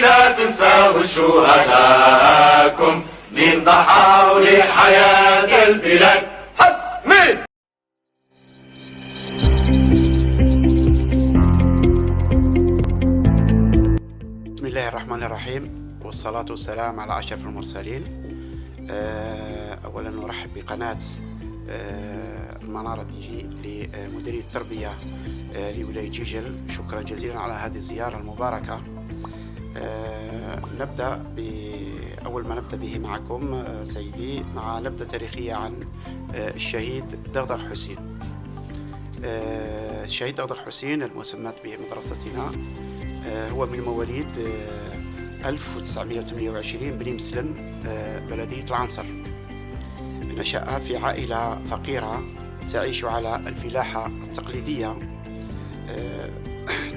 لا تنسوا شهداءكم من ضحوا لحياة البلاد. مين؟ بسم الله الرحمن الرحيم، والصلاة والسلام على أشرف المرسلين. أولا نرحب بقناة المنارة تي في لمديرية التربية لولاية جيجل. شكرا جزيلا على هذه الزيارة المباركة. أول ما نبدأ به معكم سيدي مع نبذة تاريخية عن الشهيد دغدغ حسين. الشهيد دغدغ حسين المسمى به مدرستنا هو من مواليد 1928 بني مسلم بلدية العنصر. نشأ في عائلة فقيرة تعيش على الفلاحة التقليدية.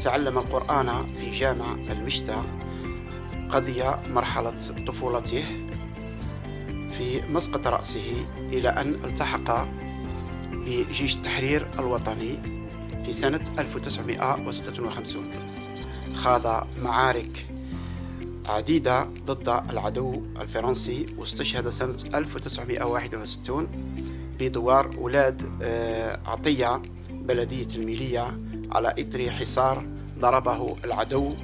تعلم القرآن في جامع المشتى. قضي مرحلة طفولته في مسقط رأسه إلى أن التحق بجيش التحرير الوطني في سنة 1956. خاض معارك عديدة ضد العدو الفرنسي، واستشهد سنة 1961 بدوار ولاد عطية بلدية الميلية على إثر حصار ضربه العدو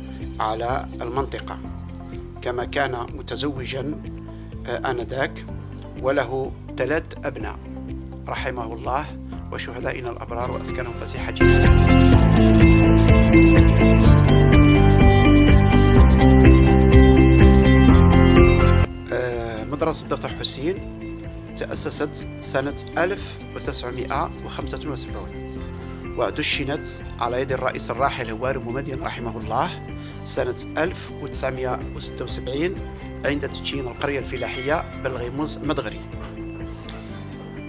على المنطقة. كما كان متزوجا آنذاك وله 3 أبناء رحمه الله، وشهدائنا الأبرار وأسكنهم فسيح جنة. مدرسة دغدغ حسين تأسست سنة 1975 ودشنت على يد الرئيس الراحل هواري بومدين رحمه الله سنة 1976 عند تدشين القرية الفلاحية بلغيموز مدغري.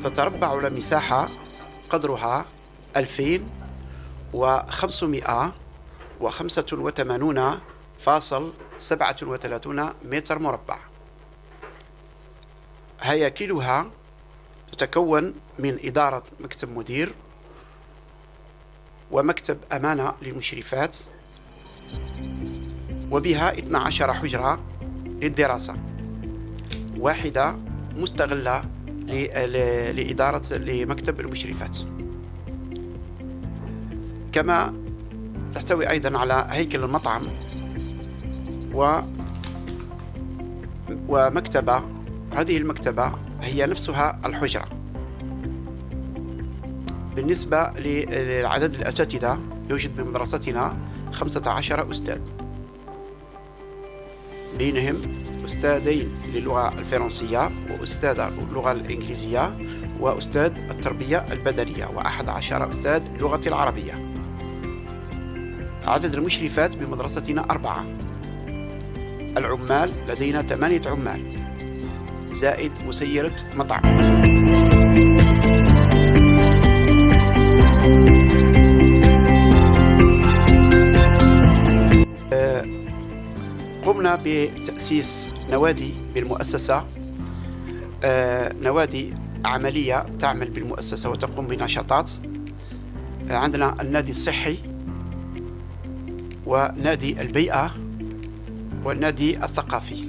تتربع على مساحة قدرها 2585.37 متر مربع. هياكلها تتكون من إدارة مكتب مدير ومكتب أمانة للمشرفات، وبها 12 حجرة للدراسة، واحدة مستغلة لإدارة لمكتب المشرفات. كما تحتوي أيضا على هيكل المطعم ومكتبة. هذه المكتبة هي نفسها الحجرة. بالنسبة للعدد الأساتذة يوجد بمدرستنا 15 أستاذ، بينهم أستاذين للغة الفرنسية وأستاذ اللغة الإنجليزية وأستاذ التربية البدنية و11 أستاذ اللغة العربية. عدد المشرفات بمدرستنا 4. العمال لدينا 8 عمال زائد مسيرة مطعم. قمنا بتأسيس نوادي بالمؤسسة، نوادي عملية تعمل بالمؤسسة وتقوم بنشاطات. عندنا النادي الصحي ونادي البيئة والنادي الثقافي،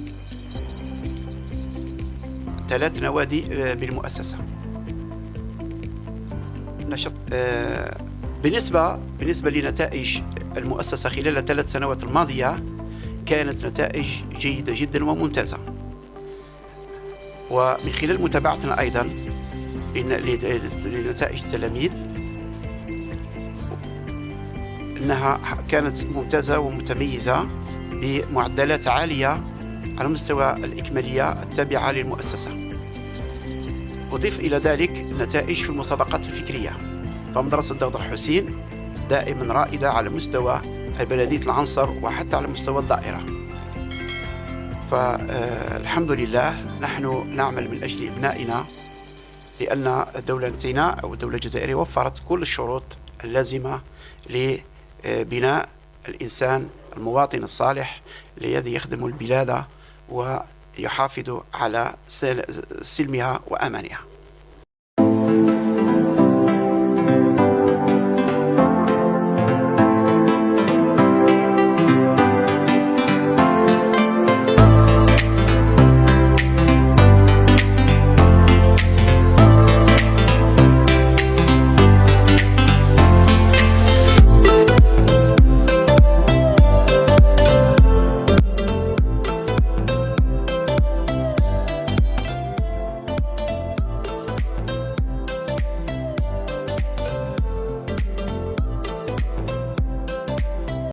3 نوادي بالمؤسسة. نشاط. بالنسبة لنتائج المؤسسة خلال 3 سنوات الماضية كانت نتائج جيدة جدا وممتازة، ومن خلال متابعتنا أيضا لنتائج التلاميذ أنها كانت ممتازة ومتميزة بمعدلات عالية على مستوى الإكمالية التابعة للمؤسسة. أضيف إلى ذلك نتائج في المسابقات الفكرية، فمدرسة دغدغ حسين دائما رائدة على مستوى بلدية العنصر وحتى على مستوى الدائرة. فالحمد لله نحن نعمل من أجل إبنائنا، لأن دولتنا أو الدولة الجزائرية وفرت كل الشروط اللازمة لبناء الإنسان المواطن الصالح الذي يخدم البلاد ويحافظ على سلمها وأمانها.